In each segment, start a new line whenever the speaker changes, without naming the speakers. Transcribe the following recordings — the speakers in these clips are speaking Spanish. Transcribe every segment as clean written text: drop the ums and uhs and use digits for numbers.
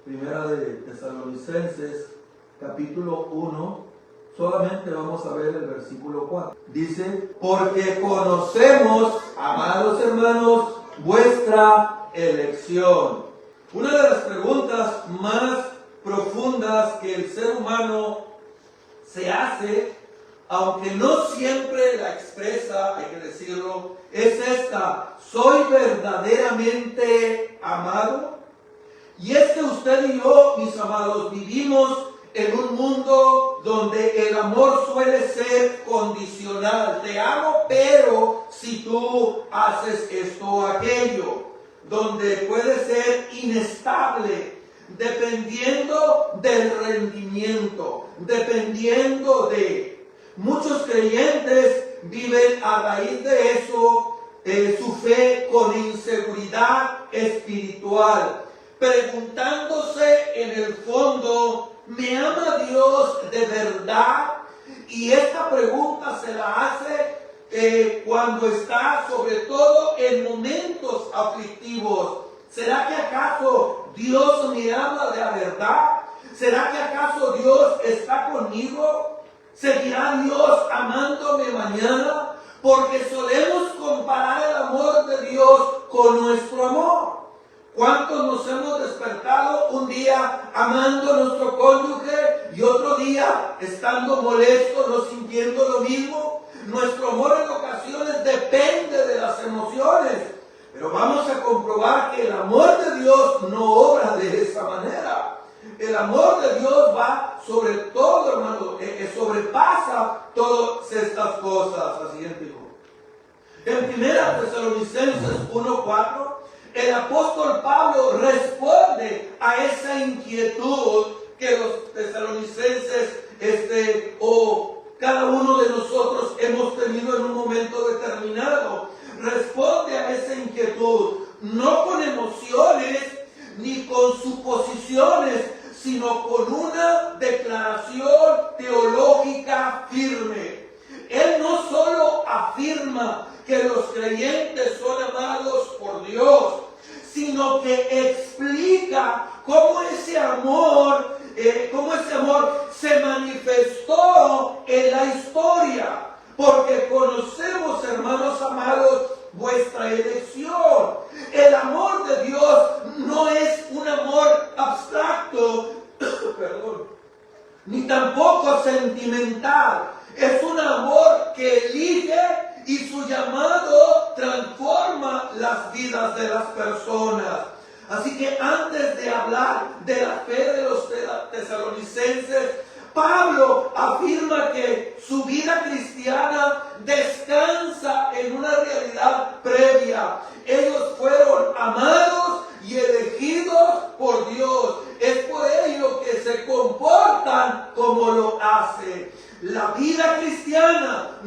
Primera de Tesalonicenses, capítulo 1, solamente vamos a ver el versículo 4. Dice, porque conocemos, amados hermanos, vuestra elección. Una de las preguntas más profundas que el ser humano se hace, aunque no siempre la expresa, hay que decirlo, es esta: ¿soy verdaderamente amado? Y es que usted y yo, mis amados, vivimos en un mundo donde el amor suele ser condicional. Te amo, pero si tú haces esto o aquello. Donde puede ser inestable, dependiendo del rendimiento, dependiendo de... Muchos creyentes viven a raíz de eso su fe con inseguridad espiritual, preguntándose en el fondo, ¿me ama Dios de verdad? Y esta pregunta se la hace cuando está sobre todo en momentos aflictivos. ¿Será que acaso Dios me ama de la verdad? ¿Será que acaso Dios está conmigo? ¿Seguirá Dios amándome mañana? Porque solemos comparar el amor de Dios con nuestro amor. ¿Cuántos nos hemos despertado un día amando a nuestro cónyuge y otro día estando molestos, no sintiendo lo mismo? Nuestro amor en ocasiones depende de las emociones, pero vamos a comprobar que el amor de Dios no obra de esa manera. El amor de Dios va sobre todo, hermano, sobrepasa todas estas cosas. La siguiente, hijo. En 1 Tesalonicenses 1:4, el apóstol Pablo responde a esa inquietud que los tesalonicenses cada uno de nosotros hemos tenido en un momento determinado. Responde a esa inquietud, no con emociones ni con suposiciones, sino con una declaración teológica firme. Él no solo afirma que los creyentes son amados por Dios, sino que explica cómo ese amor se manifestó en la historia. Porque conocemos, hermanos amados, vuestra elección. El amor de Dios no es un amor abstracto, ni tampoco sentimental. Es un amor que elige y su llamado transforma las vidas de las personas. Así que antes de hablar de la fe de los tesalonicenses, Pablo afirma que su vida cristiana descansa en una realidad previa. Ellos fueron amados y elegidos por Dios. Es por ello que se comportan como lo hacen. La vida cristiana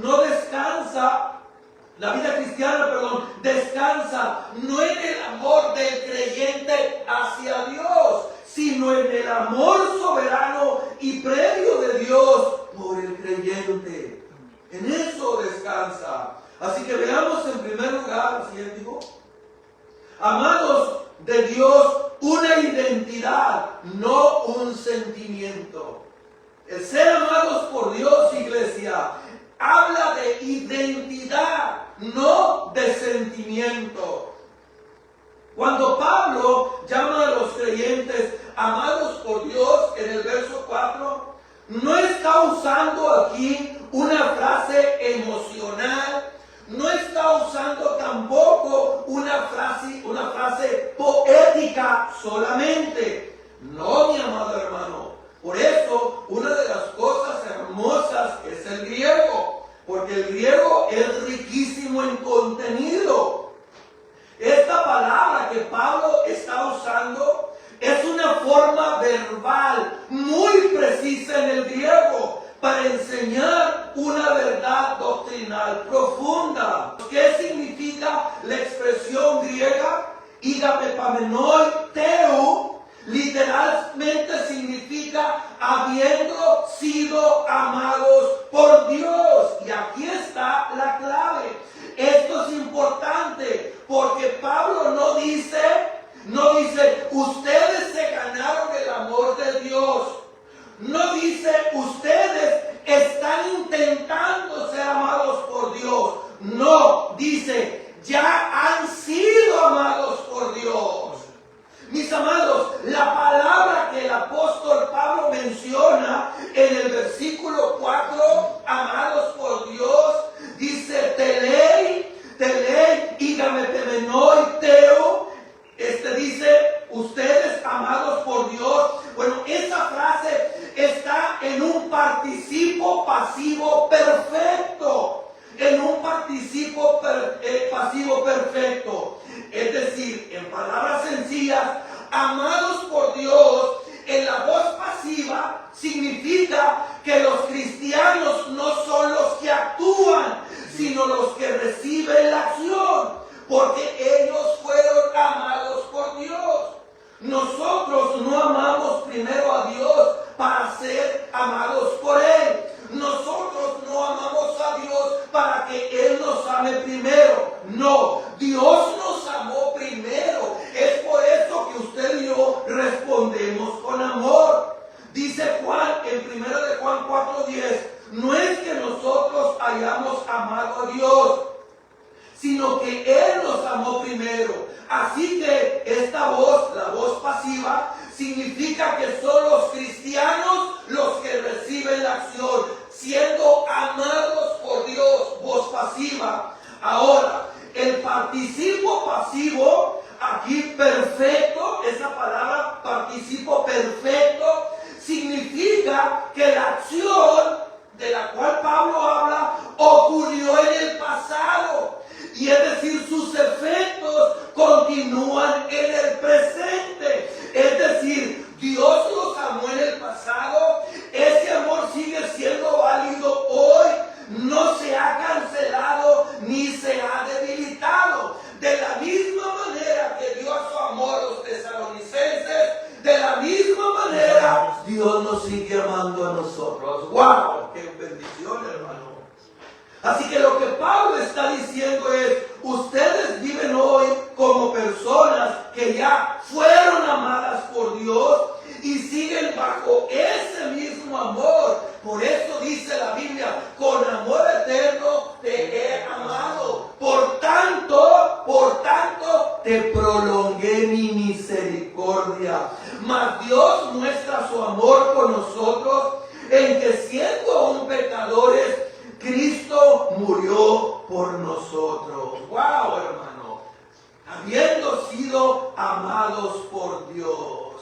descansa no en el amor del creyente hacia Dios, sino en el amor soberano y previo de Dios por el creyente. En eso descansa. Así que veamos en primer lugar, siguiente, hijo. Amados de Dios, una identidad, no un sentimiento. El ser amados por Dios, iglesia, habla de identidad, no de sentimiento. Cuando Pablo llama a los creyentes amados por Dios en el verso 4, no está usando aquí una frase emocional, no está usando tampoco una frase poética solamente. No, mi amado hermano. Por eso, una de las cosas hermosas es el griego, porque el griego es riquísimo en contenido. Esta palabra que Pablo está usando es una forma verbal muy precisa en el griego para enseñar una verdad doctrinal profunda. ¿Qué significa la expresión griega? Igapepamenoi teu. Literalmente significa habiendo sido amados por Dios. Y aquí está la clave. Esto es importante porque Pablo no dice, ustedes se ganaron a Dios, sino que Él nos amó primero. Así que esta voz, la voz pasiva, significa que son los cristianos los que reciben la acción, siendo amados por Dios, voz pasiva. Ahora, el participo pasivo, aquí perfecto, esa palabra participo perfecto, significa que la acción de la cual Pablo habla ocurrió en el pasado. Y es decir, sus efectos continúan en el presente. Es decir, Dios los amó en el pasado. Ese amor sigue siendo válido hoy. No se ha cancelado ni se ha debilitado. De la misma manera que dio su amor a los tesalonicenses, de la misma manera Dios nos sigue amando a nosotros. ¡Wow! ¡Qué bendición, hermano! Así que lo que Pablo está diciendo es, ustedes viven hoy como personas que ya fueron amadas por Dios y siguen bajo ese mismo amor. Por eso dice la Biblia, con amor eterno te he amado. Por tanto, te prolongué mi misericordia. Mas Dios muestra su amor con nosotros en que siendo aún pecadores, Cristo murió por nosotros. ¡Wow, hermano! Habiendo sido amados por Dios.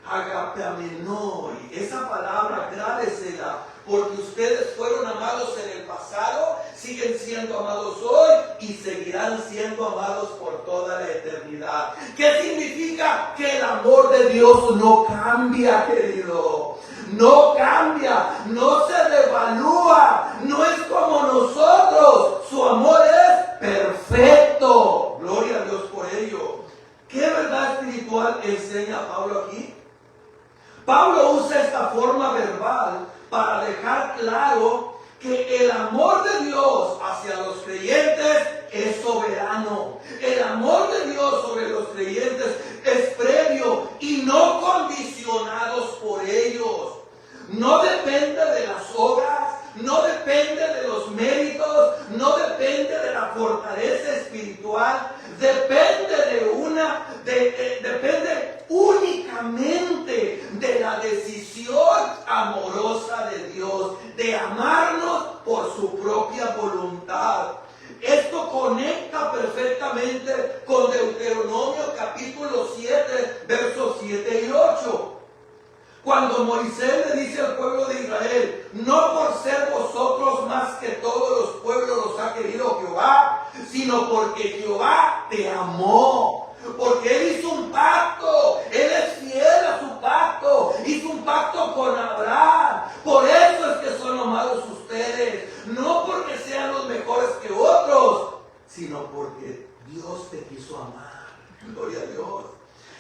Agapamenoi. Esa palabra, grábesela, porque ustedes fueron amados en el pasado, siguen siendo amados hoy y seguirán siendo amados por toda la eternidad. ¿Qué significa? Que el amor de Dios no cambia, querido. No cambia, no se devalúa, no es como nosotros. Su amor es perfecto. Gloria a Dios por ello. ¿Qué verdad espiritual enseña Pablo aquí? Pablo usa esta forma verbal para dejar claro que el amor de Dios hacia los creyentes es soberano. El amor de Dios sobre los creyentes es previo y no condicionados por ellos. No depende de las obras, no depende de los méritos, no depende de la fortaleza espiritual, depende únicamente de la decisión amorosa de Dios, de amarnos por su propia voluntad. Esto conecta perfectamente con Deuteronomio capítulo 7, versos 7 y 8. Cuando Moisés le dice al pueblo de Israel, no por ser vosotros más que todos los pueblos los ha querido Jehová, sino porque Jehová te amó. Porque Él hizo un pacto, Él es fiel a su pacto, hizo un pacto con Abraham. Por eso es que son amados ustedes, no porque sean los mejores que otros, sino porque Dios te quiso amar. Gloria a Dios.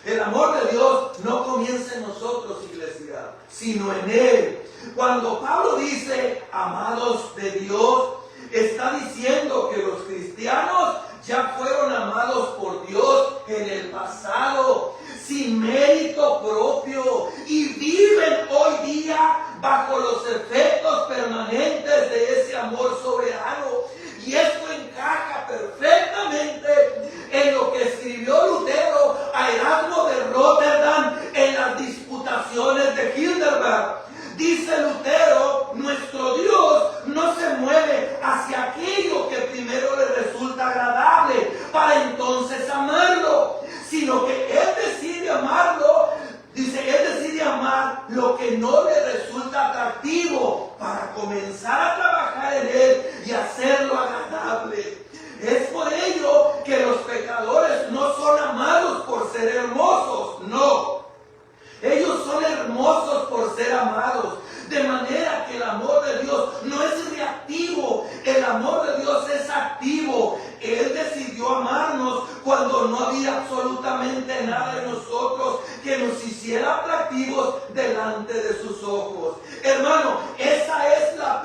El amor de Dios no comienza en nosotros, iglesia, sino en Él. Cuando Pablo dice, amados de Dios, está diciendo que los cristianos ya fueron amados por Dios en el pasado, sin mérito propio, y viven hoy día bajo los efectos permanentes de ese amor soberano. Y esto encaja perfectamente en lo que escribió Lutero a Erasmo de Rotterdam en las disputaciones de Heidelberg. Dice Lutero, nuestro Dios no se mueve hacia aquello que primero le resulta agradable para entonces amarlo, sino que Él decide amarlo. Dice, Él decide amar lo que no le resulta atractivo para comenzar a trabajar en Él y hacerlo agradable. Es por ello que los pecadores no son amados por ser hermosos, no. Ellos son hermosos por ser amados. De manera que el amor de Dios no es reactivo, el amor de Dios es activo. Él decidió amarnos cuando no había absolutamente nada en nosotros que nos hiciera atractivos delante de sus ojos. Hermano, esa es la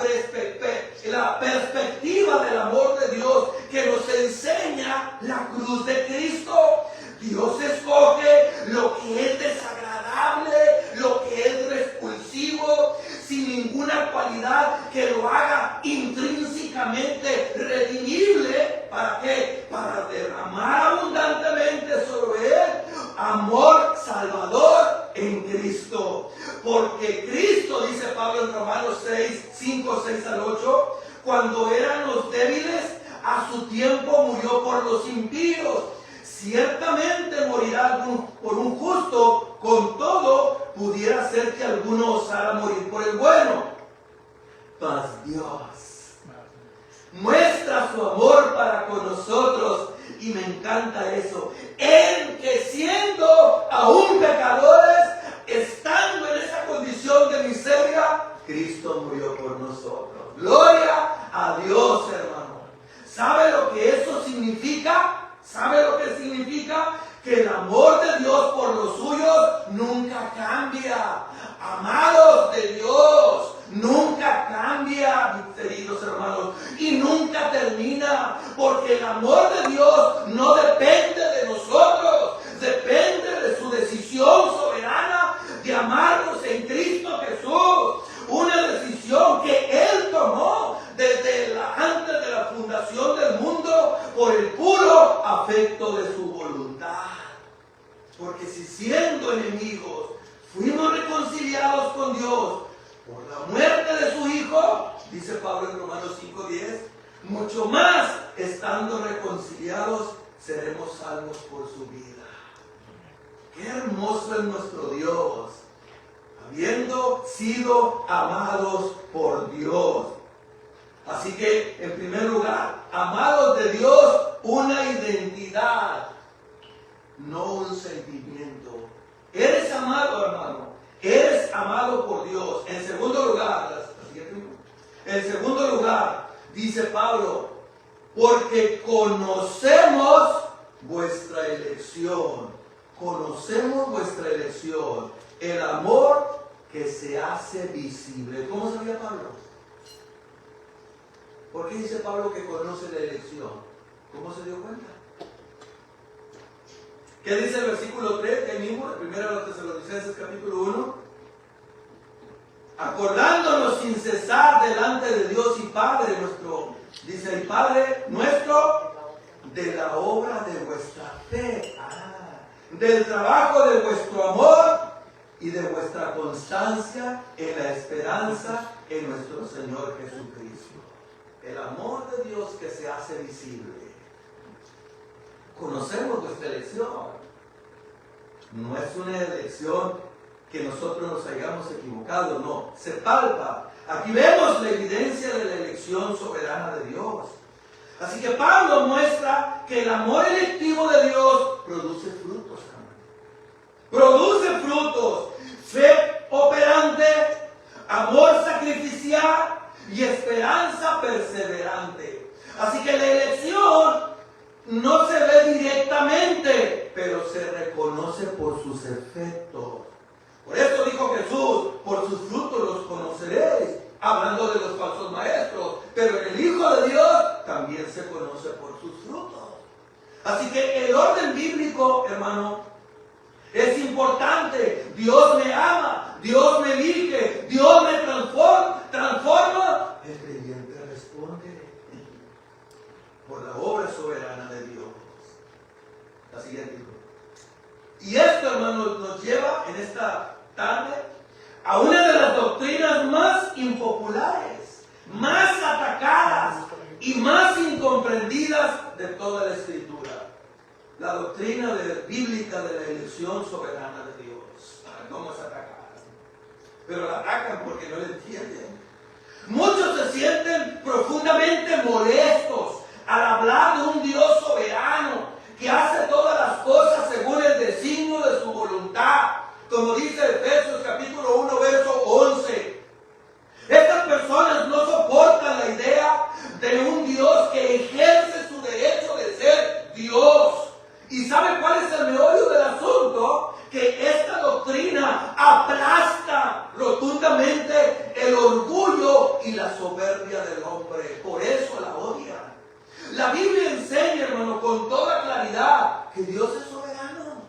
perspectiva del amor de Dios que nos enseña la cruz de Cristo. Dios escoge lo que es desagradable, lo que es repulsivo, sin ninguna cualidad que lo haga intrínsecamente en Cristo. Porque Cristo, dice Pablo en Romanos 6, 5, 6 al 8, cuando éramos débiles, a su tiempo murió por los impíos. Ciertamente morirá por un justo, con todo pudiera ser que alguno osara morir por el bueno. Mas Dios muestra su amor para con nosotros, y me encanta eso, en que siendo aún pecadores, estando en esa condición de miseria, Cristo murió por nosotros. Gloria a Dios, hermano. ¿Sabe lo que eso significa? ¿Sabe lo que significa? Que el amor de Dios por los suyos nunca cambia. Amados de Dios, nunca cambia, mis queridos hermanos, y nunca termina, porque el amor de Dios no depende de nosotros, depende de su decisión soberana de amarnos en Cristo Jesús. Una decisión que Él tomó desde antes de la fundación del mundo por el puro afecto de su voluntad. Porque si siendo enemigos fuimos reconciliados con Dios por la muerte de su Hijo, dice Pablo en Romanos 5:10, mucho más estando reconciliados seremos salvos por su vida. Qué hermoso es nuestro Dios, habiendo sido amados por Dios. Así que, en primer lugar, amados de Dios, una identidad, no un sentimiento. Eres amado, hermano. Eres amado por Dios. En segundo lugar, dice Pablo, porque conocemos vuestra elección. Conocemos vuestra elección. El amor que se hace visible. ¿Cómo sabía Pablo? ¿Por qué dice Pablo que conoce la elección? ¿Cómo se dio cuenta? ¿Qué dice el versículo 3? Que mismo, de 1 Tesalonicenses capítulo 1. Acordándonos sin cesar delante de Dios y Padre nuestro, dice el Padre nuestro, de la obra de vuestra fe, del trabajo de vuestro amor y de vuestra constancia en la esperanza en nuestro Señor Jesucristo. El amor de Dios que se hace visible. Conocemos nuestra elección. No es una elección que nosotros nos hayamos equivocado, no. Se palpa. Aquí vemos la evidencia de la elección soberana de Dios. Así que Pablo muestra que el amor electivo de Dios produce frutos. Produce frutos. Fe operante, amor sacrificial y esperanza perseverante. Así que la elección no se ve directamente, pero se reconoce por sus efectos. Por eso dijo Jesús, por sus frutos los conoceréis, hablando de los falsos maestros. Pero en el Hijo de Dios también se conoce por sus frutos. Así que el orden bíblico, hermano, es importante. Dios me ama, Dios me elige, Dios me transforma. El creyente responde por la obra soberana de Dios. La siguiente. Y esto, hermanos, nos lleva en esta tarde a una de las doctrinas más impopulares, más atacadas y más incomprendidas de toda la Escritura. La doctrina bíblica de la elección soberana de Dios. ¿Cómo es atacada? Pero la atacan porque no la entienden. Muchos se sienten profundamente molestos al hablar de un Dios soberano que hace todas las cosas según el designio de su voluntad. Como dice Efesios capítulo 1, verso 11. Estas personas no soportan la idea de un Dios que ejerce su derecho de ser Dios. ¿Y sabe cuál es el meollo del asunto? Que esta doctrina aplasta rotundamente el orgullo y la soberbia del hombre. Por eso la odian. La Biblia enseña, hermano, con toda claridad que Dios es soberano.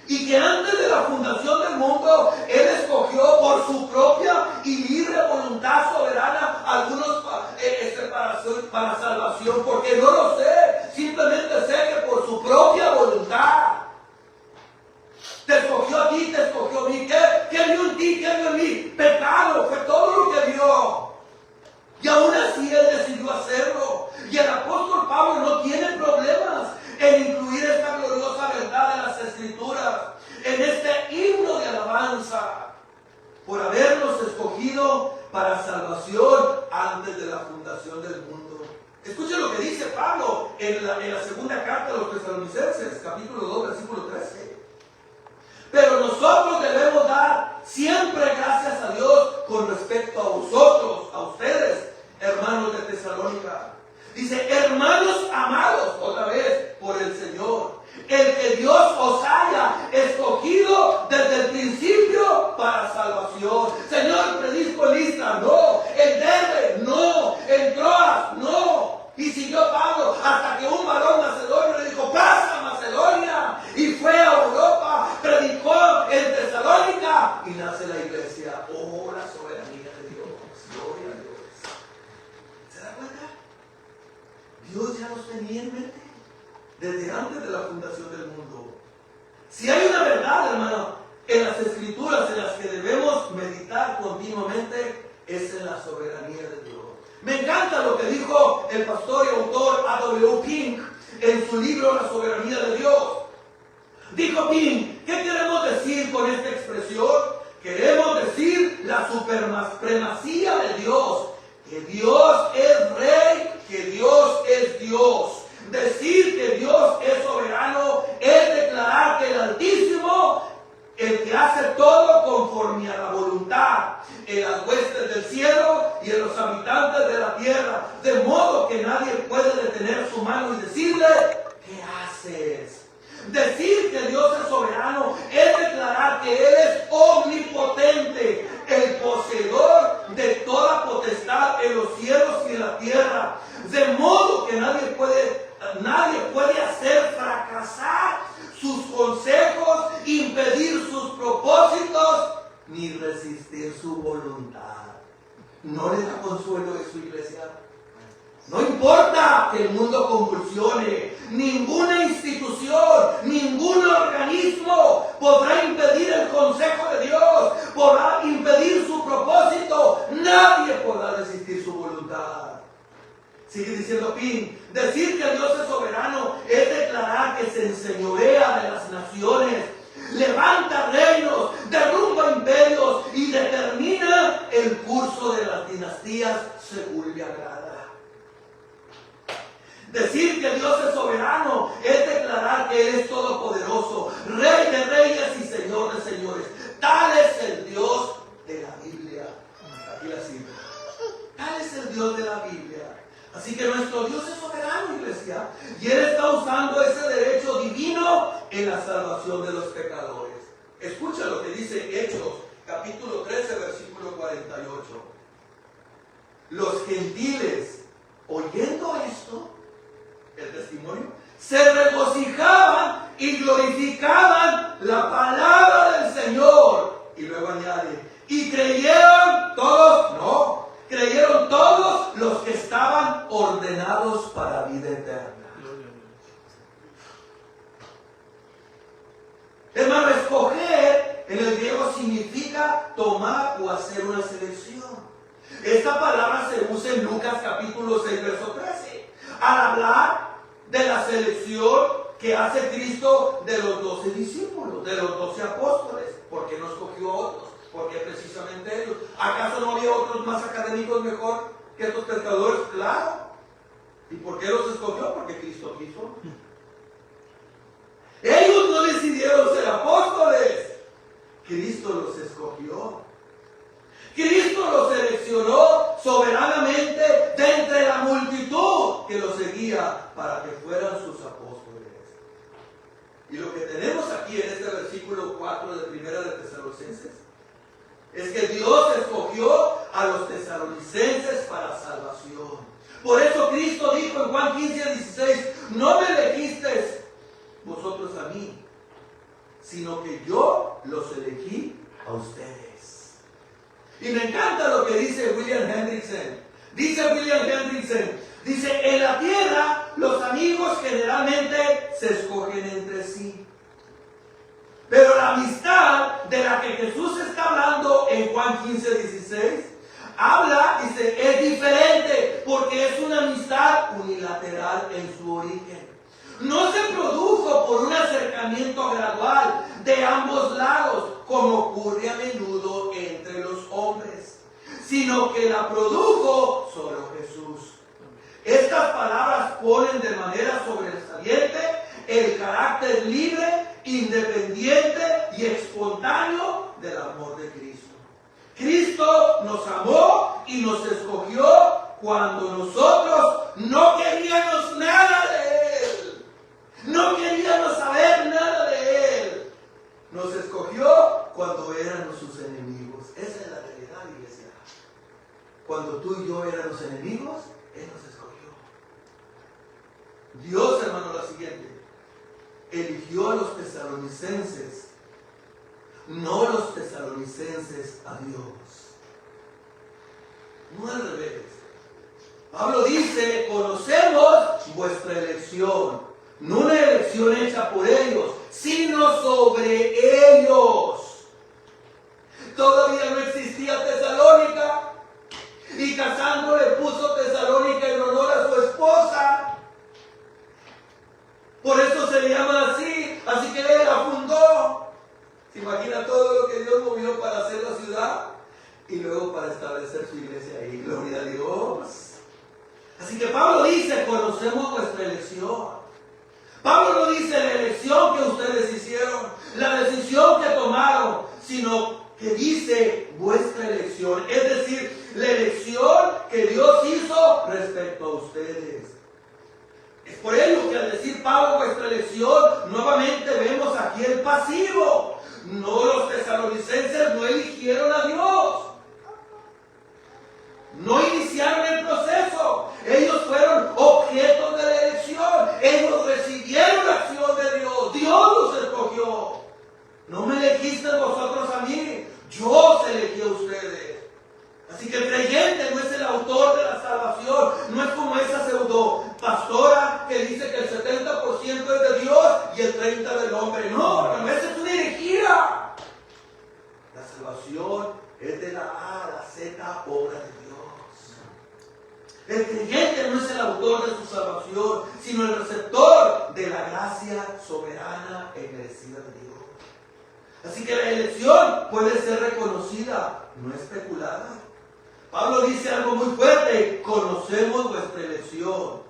Y que antes de la fundación del mundo, Él escogió por su propia y libre voluntad soberana algunos para salvación. Porque no lo sé, simplemente sé que por su propia voluntad te escogió a ti, te escogió alabanza por habernos escogido para salvación antes de la fundación del mundo. Escuchen lo que dice Pablo en la segunda carta de los Tesalonicenses, capítulo 2, versículo 13. Pero nosotros debemos dar siempre gracias a Dios con respecto a vosotros, a ustedes, hermanos de Tesalónica. Dice, hermanos amados, otra vez, por el Señor, el que Dios os haya escogido desde el principio para salvación. Señor, predisco en Listra, no. En Derbe, no. En Troas, no. Y siguió Pablo hasta que un varón macedonio le dijo, pasa a Macedonia. Y fue a Europa, predicó en Tesalónica y nace la iglesia. Oh, la soberanía de Dios. Gloria a Dios. ¿Se da cuenta? Dios ya nos tenía en mente desde antes de la fundación del mundo. Si hay una verdad, hermano, en las Escrituras en las que debemos meditar continuamente, es en la soberanía de Dios. Me encanta lo que dijo el pastor y autor A.W. Pink en su libro La soberanía de Dios. Dijo Pink, ¿qué queremos decir con esta expresión? Queremos decir la supremacía de Dios, que Dios es rey, que Dios es Dios. Decir que Dios es soberano es declarar que el Altísimo, el que hace todo conforme a la voluntad, en las huestes del cielo y en los habitantes de la tierra, de modo que nadie puede detener su mano y decirle, ¿qué haces? Decir que Dios es soberano es declarar que Él es omnipotente, el poseedor de toda potestad en los cielos y en la tierra, de modo que nadie puede hacer fracasar sus consejos, impedir sus propósitos, ni resistir su voluntad. ¿No le da consuelo eso, iglesia? No importa que el mundo convulsione, ninguna institución, ningún organismo podrá impedir el consejo de Dios, podrá impedir su propósito, nadie podrá resistir su voluntad. Sigue diciendo Pin, decir que Dios es soberano es declarar que se enseñorea de las naciones, levanta reinos, derrumba imperios y determina el curso de las dinastías según le agrada. Decir que Dios es soberano es declarar que Él es todopoderoso, Rey de reyes y Señor de señores. Tal es el Dios de la Biblia. Aquí la cito. Tal es el Dios de la Biblia. Así que nuestro Dios es soberano, iglesia, y Él está usando ese derecho divino en la salvación de los pecadores. Escucha lo que dice Hechos, capítulo 13, versículo 48. Los gentiles, oyendo esto, el testimonio, se regocijaban y glorificaban la palabra del Señor. Y luego añade, y creyeron todos, no, creyeron todos los que estaban ordenados para vida eterna. Hermano, escoger en el griego significa tomar o hacer una selección. Esta palabra se usa en Lucas capítulo 6, verso 13, al hablar de la selección que hace Cristo de los 12 discípulos, de los 12 apóstoles. ¿Por qué no escogió a otros? Porque precisamente ellos. ¿Acaso no había otros más académicos mejor que estos pescadores? Claro. ¿Y por qué los escogió? Porque Cristo quiso. Ellos no decidieron ser apóstoles. Cristo los escogió. Cristo los seleccionó soberanamente de entre la multitud que los seguía para que fueran sus apóstoles. Y lo que tenemos aquí en este versículo 4 de Primera de Tesalonicenses es que Dios escogió a los tesalonicenses para salvación. Por eso Cristo dijo en Juan 15:16, no me elegisteis vosotros a mí, sino que yo los elegí a ustedes. Y me encanta lo que dice William Hendrickson. Dice, en la tierra los amigos generalmente se escogen entre sí. Pero la amistad de la que Jesús está hablando en Juan 15:16, habla, dice, es diferente porque es una amistad unilateral en su origen. No se produjo por un acercamiento gradual de ambos lados, como ocurre a menudo entre los hombres, sino que la produjo solo Jesús. Estas palabras ponen de manera sobresaliente el carácter libre, independiente y espontáneo del amor de Cristo. Cristo nos amó y nos escogió cuando nosotros no queríamos nada de Él. No queríamos saber nada de Él. Nos escogió cuando éramos sus enemigos. Esa es la realidad, iglesia. Cuando tú y yo éramos enemigos, Él nos escogió. Dios, hermano, la siguiente. Eligió a los tesalonicenses, no los tesalonicenses a Dios. No al revés. Pablo dice, conocemos vuestra elección, no una elección hecha por ellos, sino sobre ellos. Todavía no existía Tesalónica, y Casandro le puso Tesalónica en honor a su esposa. Por eso se le llama así. Así que él la fundó. ¿Se imagina todo lo que Dios movió para hacer la ciudad? Y luego para establecer su iglesia ahí. Gloria a Dios. Así que Pablo dice, conocemos vuestra elección. Pablo no dice la elección que ustedes hicieron, la decisión que tomaron, sino que dice vuestra elección. Es decir, la elección que Dios hizo respecto a ustedes. Es por ello que al decir Pablo vuestra elección, nuevamente vemos aquí el pasivo. No, los tesalonicenses no eligieron a Dios. No iniciaron el proceso. Ellos fueron objetos de la elección. Ellos recibieron la acción de Dios. Dios los escogió. No me elegiste vosotros a mí. Yo os elegí a ustedes. Así que el creyente no es el autor de la salvación. No es como esa pseudo pastora que dice que el 70% es de Dios y el 30% del hombre. No, hermano, esa es una herejía. La salvación es de la A a la Z obra de Dios. El creyente no es el autor de su salvación, sino el receptor de la gracia soberana e merecida de Dios. Así que la elección puede ser reconocida, no especulada. Pablo dice algo muy fuerte: conocemos vuestra elección.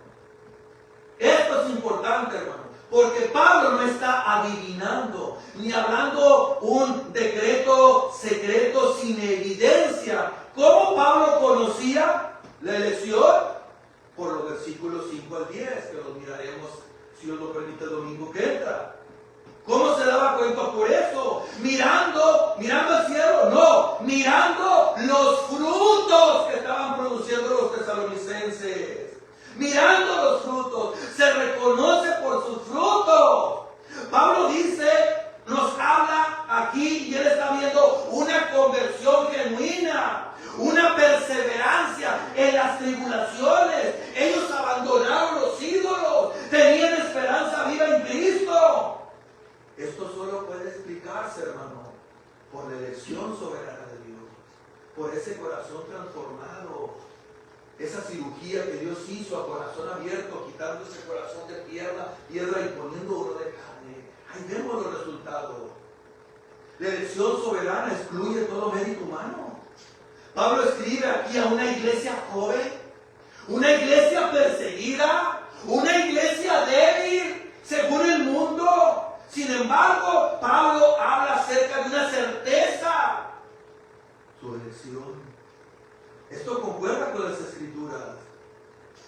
Esto es importante, hermano, porque Pablo no está adivinando, ni hablando un decreto secreto sin evidencia. ¿Cómo Pablo conocía la elección? Por los versículos 5 al 10, que los miraremos, si Dios lo permite, el domingo que entra. ¿Cómo se daba cuenta? Por eso, mirando al cielo, no, mirando los frutos que estaban produciendo los tesalonicenses. Mirando los frutos, se reconoce por sus frutos. Pablo dice, nos habla aquí y él está viendo una conversión genuina, una perseverancia en las tribulaciones. Ellos abandonaron los ídolos, tenían esperanza viva en Cristo. Esto solo puede explicarse, hermano, por la elección soberana de Dios, por ese corazón transformado, esa cirugía que Dios hizo a corazón abierto, quitando ese corazón de piedra y poniendo uno de carne. Ahí vemos los resultados. La elección soberana excluye todo mérito humano. Pablo escribe aquí a una iglesia joven, una iglesia perseguida, una iglesia débil, según el mundo. Sin embargo, Pablo habla acerca de una certeza: su elección. Esto concuerda con las Escrituras,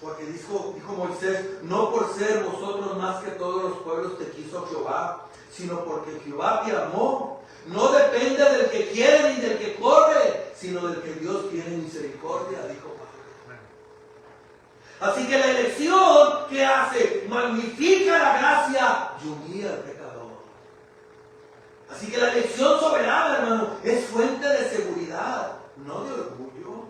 porque dijo Moisés: no por ser vosotros más que todos los pueblos te quiso Jehová, sino porque Jehová te amó. No depende del que quiere ni del que corre, sino del que Dios tiene misericordia, dijo Pablo. Así que la elección que hace, magnifica la gracia y humilla al pecador. Así que la elección soberana, hermano, es fuente de seguridad, no de orgullo.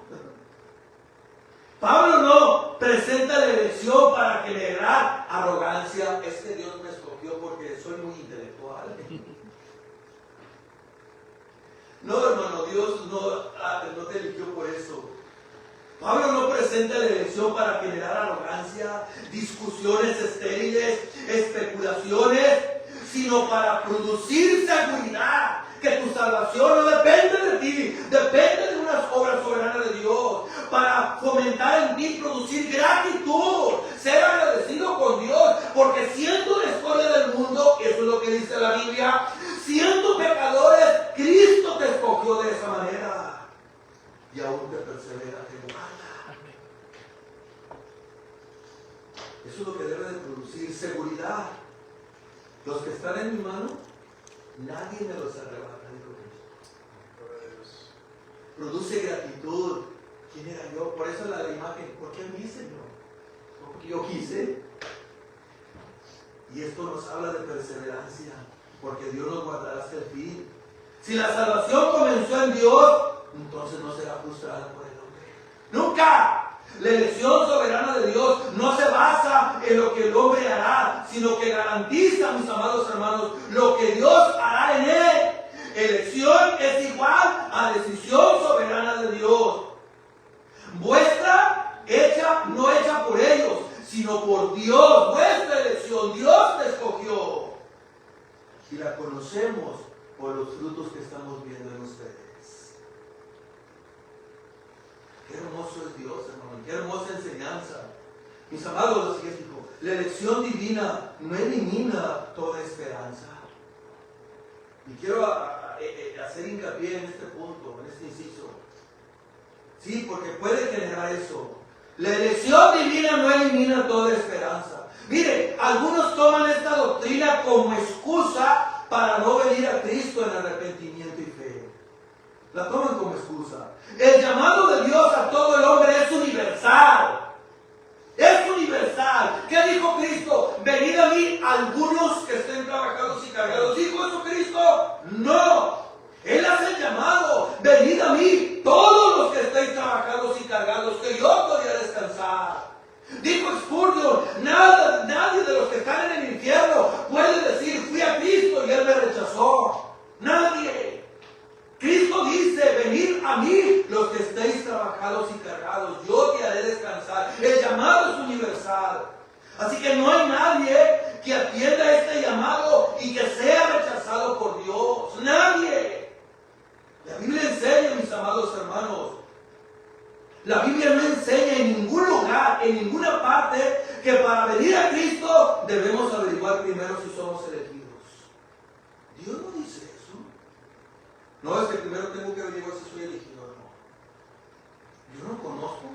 Pablo no presenta la elección para generar arrogancia. Es que Dios me escogió porque soy muy intelectual. No, hermano, Dios no te eligió por eso. Pablo no presenta la elección para generar arrogancia, discusiones estériles, especulaciones, sino para producir seguridad. Que tu salvación no depende de ti, depende de unas obras soberanas de Dios. Para fomentar en ti, producir gratitud, ser agradecido con Dios, porque siendo la escoria del mundo, eso es lo que dice la Biblia, siendo pecadores, Cristo te escogió de esa manera y aún te persevera, te guarda. Eso es lo que debe de producir seguridad. Los que están en mi mano, nadie me los arrebata, dijo Cristo. Produce gratitud. ¿Quién era yo? Por eso la imagen, ¿por qué a mí, Señor? Porque yo quise. Y esto nos habla de perseverancia, porque Dios nos guardará hasta el fin. Si la salvación comenzó en Dios, entonces no será frustrada por el hombre. ¡Nunca! La elección soberana de Dios no se basa en lo que el hombre hará, sino que garantiza, mis amados hermanos, lo que Dios hará en él. Elección es igual a decisión soberana de Dios. Vuestra hecha, no hecha por ellos, sino por Dios. Vuestra elección, Dios te escogió. Y la conocemos por los frutos que estamos viendo en ustedes. Qué hermoso es Dios, hermano. Qué hermosa enseñanza. Mis amados, lo siguiente dijo, la elección divina no elimina toda esperanza. Y quiero hacer hincapié en este punto, en este inciso. Sí, porque puede generar eso. La elección divina no elimina toda esperanza. Mire, algunos toman esta doctrina como excusa para no venir a Cristo en arrepentimiento y fe. La toman como excusa. El llamado de Dios a todo el hombre es universal. Es universal. ¿Qué dijo Cristo? Venid a mí algunos que estén trabajados y cargados. ¿Dijo eso Cristo? No. Él hace el llamado. Venid a mí todos los que estéis trabajados y cargados, que yo podría descansar. Dijo Spurgeon, nadie de los que están en el infierno puede decir, fui a Cristo y Él me rechazó. Nadie. Cristo dice, venid a mí los que estéis trabajados y cargados, yo te haré descansar. El llamado es universal. Así que no hay nadie que atienda este llamado y que sea rechazado por Dios. Nadie. La Biblia enseña, mis amados hermanos, la Biblia no enseña en ningún lugar, en ninguna parte, que para venir a Cristo debemos averiguar primero si somos elegidos. Dios no dice eso. No es que primero tengo que averiguar si soy elegido o no. Yo no conozco.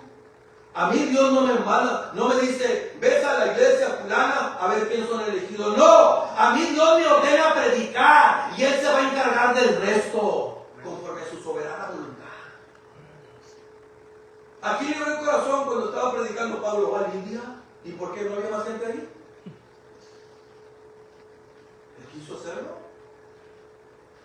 A mí Dios no me manda, no me dice, ves a la iglesia fulana a ver quién son elegidos. No, a mí Dios me ordena predicar y Él se va a encargar del resto, conforme a su soberana voluntad. Aquí le dio el corazón cuando estaba predicando Pablo a Lidia. ¿Y por qué no había más gente ahí? Él quiso hacerlo.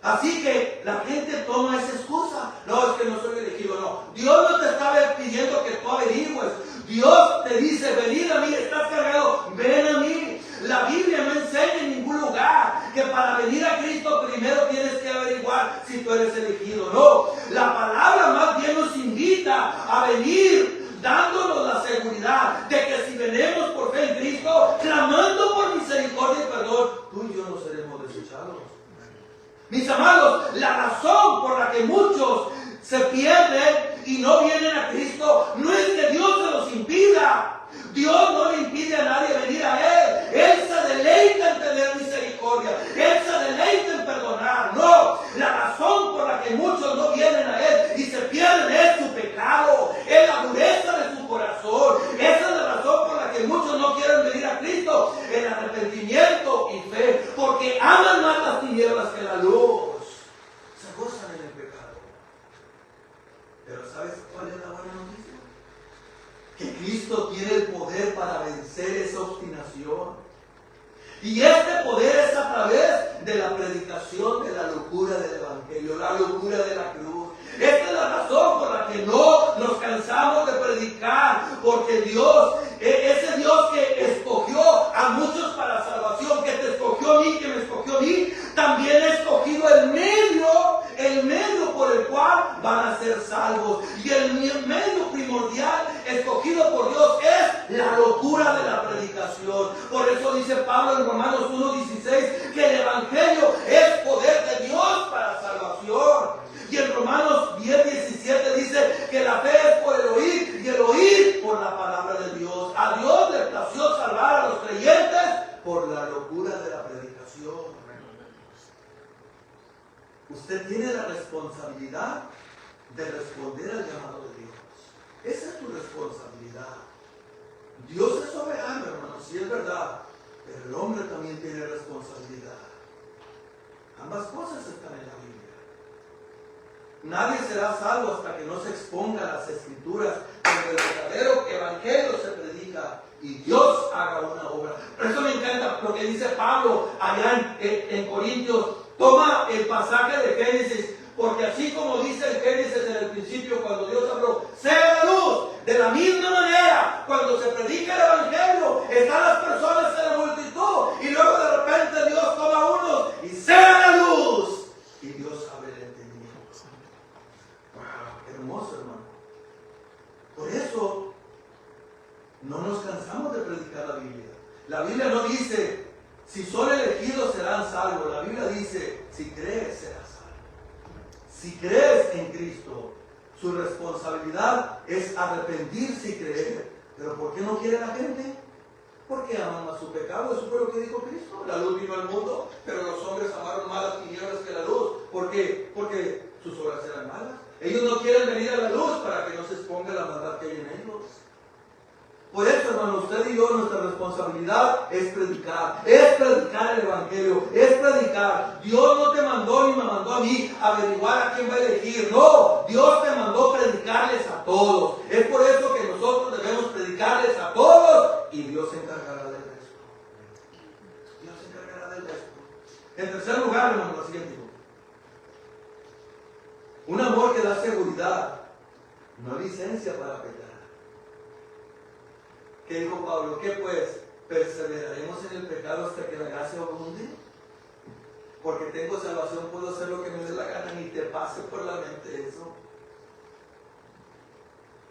Así que la gente toma esa excusa. No, es que no soy elegido, no. Dios no te está pidiendo que tú averigües. Dios te dice, venid a mí, estás cargado, ven a mí. La Biblia no enseña en ningún lugar que para venir a Cristo primero tienes que averiguar si tú eres elegido. No, la palabra más bien nos invita a venir dándonos la seguridad de que si venimos por fe en Cristo, clamando por misericordia y perdón, tú y yo no seremos desechados. Mis amados, la razón por la que muchos se pierden y no vienen a Cristo no es que Dios se los impida. Dios no le impide a nadie venir a Él. Él se deleita en tener misericordia. Él se deleita en perdonar. No, la razón por la que muchos no vienen a Él y se pierden es su pecado, es la dureza de su corazón. Esa es la razón por la que muchos no quieren venir a Cristo, el arrepentimiento y fe, porque aman más las tinieblas que la luz. Se gozan en el pecado. Pero ¿sabes cuál es la buena noticia? Que Cristo tiene el poder para vencer esa obstinación. Y este poder es a través de la predicación de la locura del Evangelio, la locura de la cruz. Esta es la razón por la que no nos cansamos de predicar, porque Dios, ese Dios que escogió a muchos para salvación, que te escogió a mí, que me escogió a mí, también ha escogido el medio por el el cual van a ser salvos. Y el medio primordial escogido por Dios es la locura de la predicación. Por eso dice Pablo en Romanos 1:16 que el evangelio es poder de Dios para salvación. Y en Romanos 10:17 dice que la fe es por el oír y el oír por la palabra de Dios. A Dios le plació salvar a los creyentes por la locura de la predicación. Usted tiene la responsabilidad de responder al llamado de Dios. Esa es tu responsabilidad. Dios es soberano, hermano, sí es verdad, pero el hombre también tiene responsabilidad. Ambas cosas están en la Biblia. Nadie será salvo hasta que no se exponga a las escrituras, donde el verdadero evangelio se predica y Dios haga una obra. Por eso me encanta lo que dice Pablo allá en Corintios. Toma el pasaje de Génesis, porque así como dice el Génesis en el principio, cuando Dios habló, sea la luz, de la misma manera, cuando se predica el evangelio, están las personas en la multitud, y luego de repente Dios toma unos y sea la luz, y Dios abre el entendimiento. Wow, hermoso, hermano. Por eso no nos cansamos de predicar la Biblia. La Biblia no dice, si son elegidos serán salvos. La Biblia dice, si crees serás salvo. Si crees en Cristo, su responsabilidad es arrepentirse y creer. ¿Pero por qué no quiere la gente? Porque aman a su pecado. Eso fue lo que dijo Cristo. La luz vino al mundo, pero los hombres amaron más las tinieblas que la luz. ¿Por qué? Porque sus obras eran malas. Ellos no quieren venir a la luz para que no se exponga la maldad que hay en ellos. Por eso, hermano, usted y yo, nuestra responsabilidad es predicar el evangelio, es predicar. Dios no te mandó ni me mandó a mí a averiguar a quién va a elegir. No, Dios te mandó predicarles a todos. Es por eso que nosotros debemos predicarles a todos y Dios se encargará del resto. Dios se encargará del resto. En tercer lugar, hermano, lo siguiente. Un amor que da seguridad, no licencia para pecar. ¿Qué dijo Pablo? ¿Qué pues? ¿Perseveraremos en el pecado hasta que la gracia abunde? Porque tengo salvación, puedo hacer lo que me dé la gana, ni te pase por la mente eso.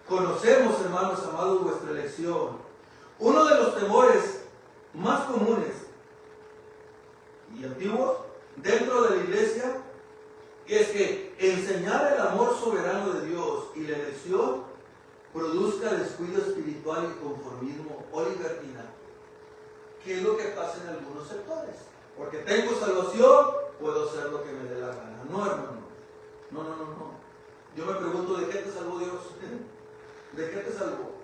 Conocemos, hermanos amados, vuestra elección. Uno de los temores más comunes y antiguos dentro de la iglesia es que enseñar el amor soberano de Dios y la elección produzca descuido espiritual y conformismo o libertinaje. ¿Qué es lo que pasa en algunos sectores? Porque tengo salvación, puedo hacer lo que me dé la gana. No, hermano. No. Yo me pregunto, ¿de qué te salvó Dios? ¿De qué te salvó?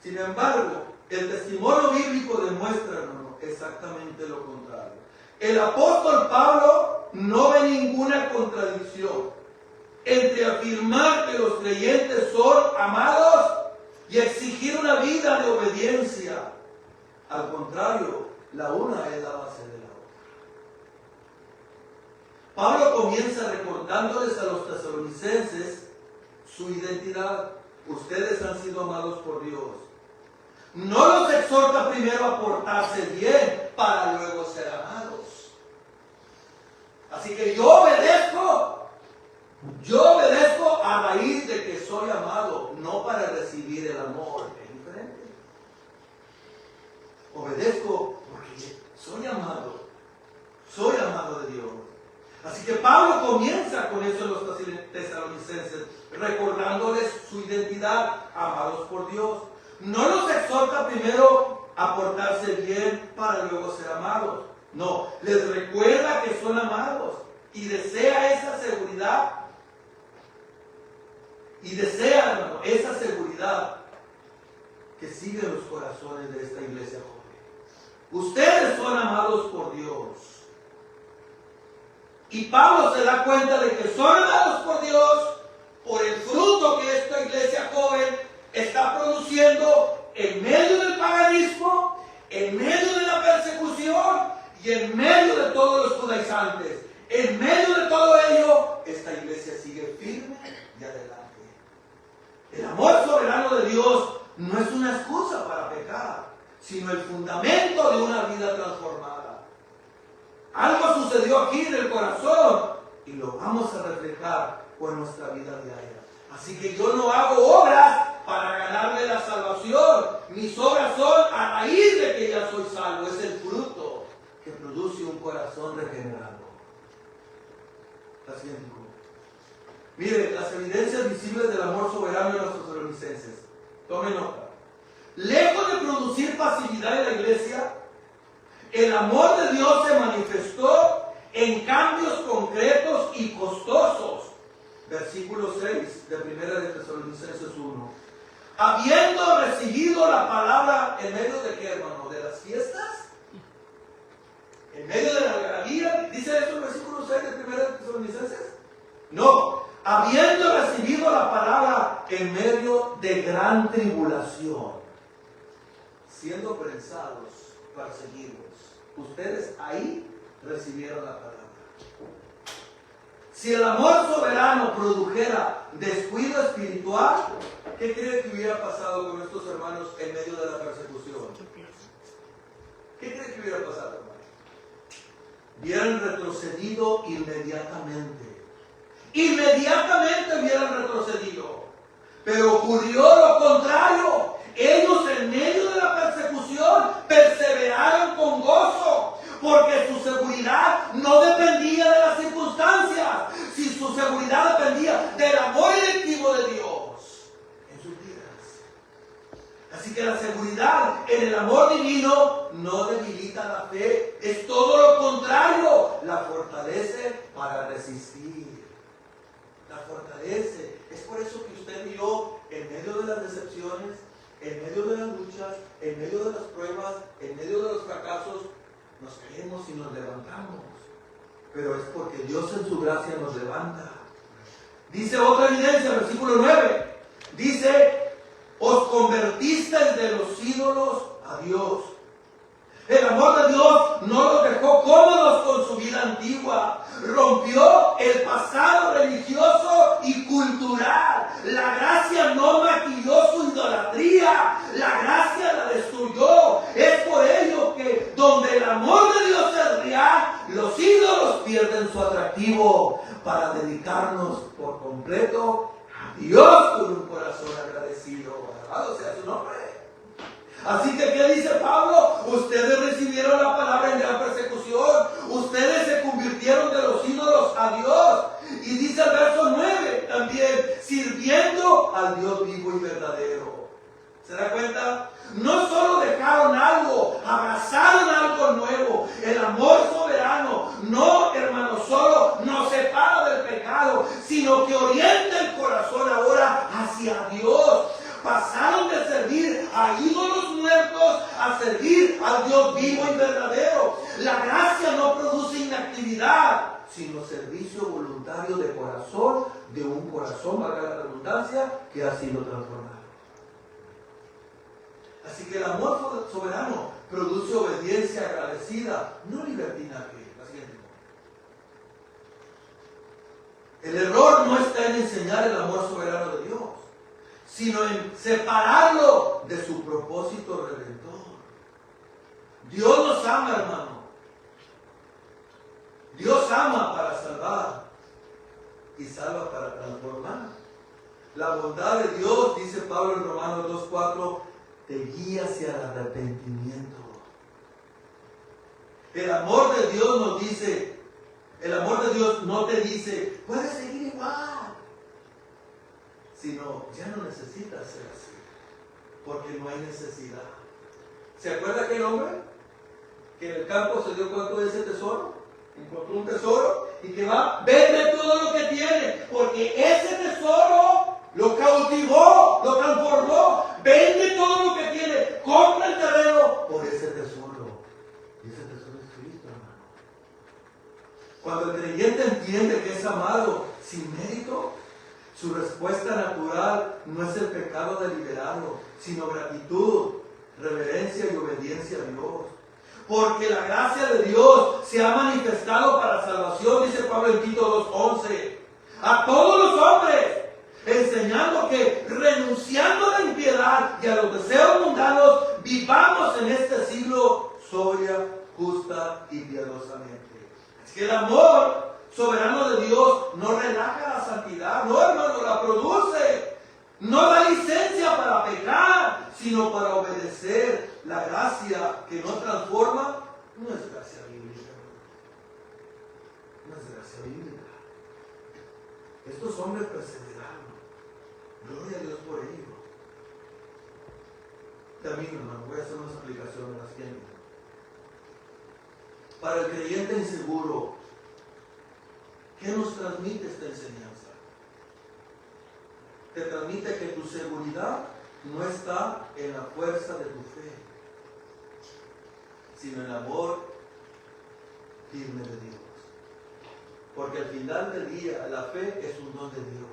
Sin embargo, el testimonio bíblico demuestra, hermano, exactamente lo contrario. El apóstol Pablo no ve ninguna contradicción entre afirmar que los creyentes son amados y exigir una vida de obediencia. Al contrario, la una es la base de la otra. Pablo comienza recordándoles a los tesalonicenses su identidad. Ustedes han sido amados por Dios. No los exhorta primero a portarse bien para luego ser amados. Así que yo obedezco a raíz de que soy amado, no para recibir el amor. Es diferente. Obedezco porque soy amado de Dios. Así que Pablo comienza con eso en los tesalonicenses, recordándoles su identidad, amados por Dios. No los exhorta primero a portarse bien para luego ser amados. No, les recuerda que son amados y desea esa seguridad. Y desea, hermano, esa seguridad que sigue en los corazones de esta iglesia joven. Ustedes son amados por Dios. Y Pablo se da cuenta de que son amados por Dios por el fruto que esta iglesia joven está produciendo en medio del paganismo, en medio de la persecución y en medio de todos los judaizantes. En medio de todo ello, esta iglesia sigue firme y adelante. El amor soberano de Dios no es una excusa para pecar, sino el fundamento de una vida transformada. Algo sucedió aquí en el corazón y lo vamos a reflejar con nuestra vida diaria. Así que yo no hago obras para ganarme la salvación. Mis obras son a raíz de que ya soy salvo. Es el fruto que produce un corazón regenerado. La siguiente. Mire, las evidencias visibles del amor soberano de los tesalonicenses. Tome nota. Lejos de producir pasividad en la iglesia, el amor de Dios se manifestó en cambios concretos y costosos. Versículo 6 de 1 de Tesalonicenses 1. Habiendo recibido la palabra en medio de qué, hermano, de las fiestas, en medio de la algarabía, dice eso el versículo 6 de 1 de Tesalonicenses. No, habiendo recibido la palabra en medio de gran tribulación, siendo prensados, perseguidos. Ustedes ahí recibieron la palabra. Si el amor soberano produjera descuido espiritual, ¿qué cree que hubiera pasado con estos hermanos en medio de la persecución? ¿Qué cree que hubiera pasado, hermano? Hubieran retrocedido inmediatamente. Inmediatamente hubieran retrocedido. Pero ocurrió lo contrario. Ellos en medio de la persecución perseveraron con gozo, porque su seguridad no dependía de las circunstancias, si su seguridad dependía del amor electivo de Dios en sus vidas. Así que la seguridad en el amor divino no debilita la fe, es todo lo contrario, la fortalece para resistir. La fortalece. Es por eso que usted y yo, en medio de las decepciones, en medio de las luchas, en medio de las pruebas, en medio de los fracasos, nos caemos y nos levantamos. Pero es porque Dios en su gracia nos levanta. Dice otra evidencia, versículo 9. Dice, os convertisteis de los ídolos a Dios. El amor de Dios no los dejó cómodos con su vida antigua. Rompió el pasado religioso y cultural. La gracia no maquilló su idolatría. La gracia la destruyó. Es por ello que donde el amor de Dios es real, los ídolos pierden su atractivo para dedicarnos por completo a Dios con un corazón agradecido. Alabado sea su nombre. Así que, ¿qué dice Pablo? Ustedes recibieron la palabra en gran persecución. Ustedes se convirtieron de los ídolos a Dios. Y dice el verso 9 también, sirviendo al Dios vivo y verdadero. ¿Se da cuenta? No solo dejaron algo, abrazaron algo nuevo. El amor soberano, no, hermano, solo nos separa del pecado, sino que orienta el corazón ahora hacia Dios. Pasaron de servir a ídolos muertos a servir al Dios vivo y verdadero. La gracia no produce inactividad, sino servicio voluntario de corazón, de un corazón, valga la redundancia, que ha sido transformado. Así que el amor soberano produce obediencia agradecida, no libertinaje. La siguiente. El error no está en enseñar el amor soberano de Dios, sino en separarlo de su propósito redentor. Dios nos ama, hermano. Dios ama para salvar y salva para transformar. La bondad de Dios, dice Pablo en Romanos 2:4, te guía hacia el arrepentimiento. El amor de Dios nos dice, el amor de Dios no te dice, puedes seguir igual, sino ya no necesitas ser así, porque no hay necesidad. ¿Se acuerda aquel hombre que en el campo se dio cuenta de ese tesoro? Encontró un tesoro y que va, vende todo lo que tiene, porque ese tesoro lo cautivó, lo transformó. Vende todo lo que tiene, compra el terreno por ese tesoro. Y ese tesoro es Cristo, hermano. Cuando el creyente entiende que es amado sin mérito, su respuesta natural no es el pecado deliberado, sino gratitud, reverencia y obediencia a Dios. Porque la gracia de Dios se ha manifestado para salvación, dice Pablo en Tito 2:11, a todos los hombres, enseñando que renunciando a la impiedad y a los deseos mundanos, vivamos en este siglo sobria, justa y piadosamente. Es que el amor soberano de Dios, no relaja la santidad, no, hermano, la produce. No da licencia para pecar, sino para obedecer. La gracia que no transforma no es gracia bíblica. No es gracia bíblica. Estos hombres perseveraron. Gloria a Dios por ello. Termino, hermano. Voy a hacer unas aplicaciones las que para el creyente inseguro, ¿qué nos transmite esta enseñanza? Te transmite que tu seguridad no está en la fuerza de tu fe, sino en el amor firme de Dios. Porque al final del día, la fe es un don de Dios.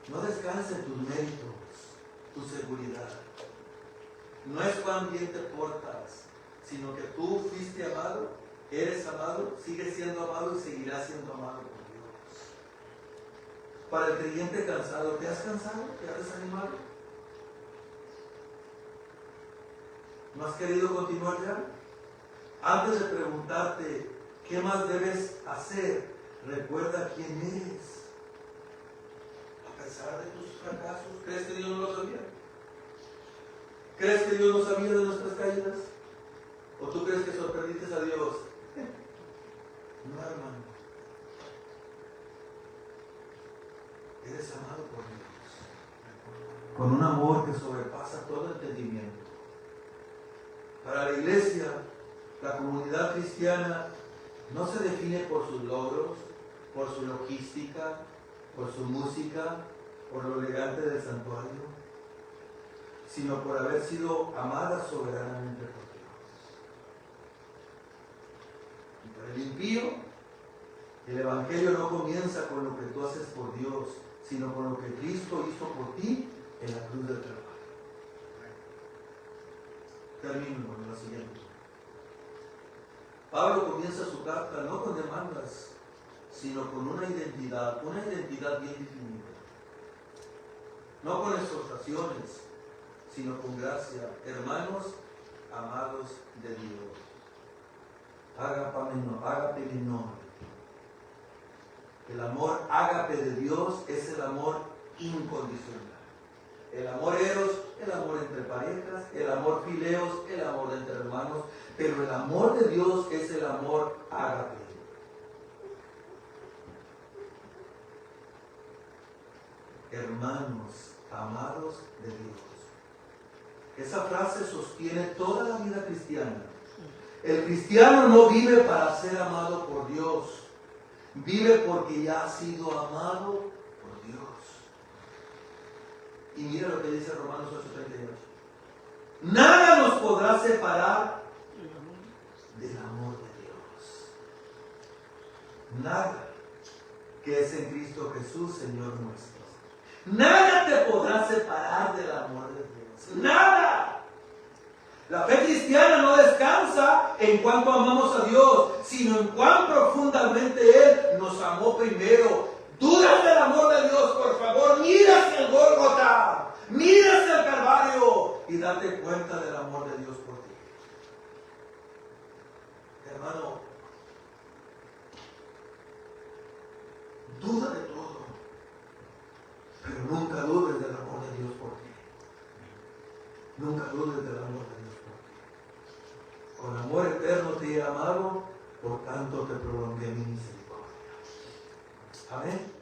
No descansa en tus méritos, tu seguridad. No es cuán bien te portas, sino que tú fuiste amado, eres amado, sigues siendo amado y seguirás siendo amado por Dios. Para el creyente cansado, ¿te has cansado? ¿Te has desanimado? ¿No has querido continuar ya? Antes de preguntarte qué más debes hacer, recuerda quién eres. A pesar de tus fracasos, ¿crees que Dios no lo sabía? ¿Crees que Dios no sabía de nuestras caídas? ¿O tú crees que sorprendiste a Dios? No, hermano. Eres amado por Dios, con un amor que sobrepasa todo entendimiento. Para la iglesia, la comunidad cristiana no se define por sus logros, por su logística, por su música, por lo elegante del santuario, sino por haber sido amada soberanamente por Dios. Y para el impío, el Evangelio no comienza con lo que tú haces por Dios, sino con lo que Cristo hizo por ti en la cruz del Calvario. Termino con la siguiente. Pablo comienza su carta no con demandas, sino con una identidad bien definida. No con exhortaciones, sino con gracia. Hermanos amados de Dios. Ágape menor. El amor ágape de Dios es el amor incondicional. El amor eros, el amor entre parejas, el amor fileos, el amor entre hermanos, pero el amor de Dios es el amor ágape. Hermanos amados de Dios. Esa frase sostiene toda la vida cristiana. El cristiano no vive para ser amado por Dios. Vive porque ya ha sido amado por Dios. Y mira lo que dice Romanos 8:38. Nada nos podrá separar del amor de Dios. Nada, que es en Cristo Jesús, Señor nuestro. Nada te podrá separar del amor de Dios. Nada. La fe cristiana no descansa en cuanto amamos a Dios, sino en cuán profundamente Él nos amó primero. Dudas del amor de Dios, por favor, mira hacia el Gólgota, mira hacia el Calvario y date cuenta del amor de Dios por ti. Hermano, duda de todo, pero nunca dudes del amor de Dios por ti. Nunca dudes del amor de Dios por ti. Con amor eterno te he amado, por tanto te prolongué mi misericordia. Amén.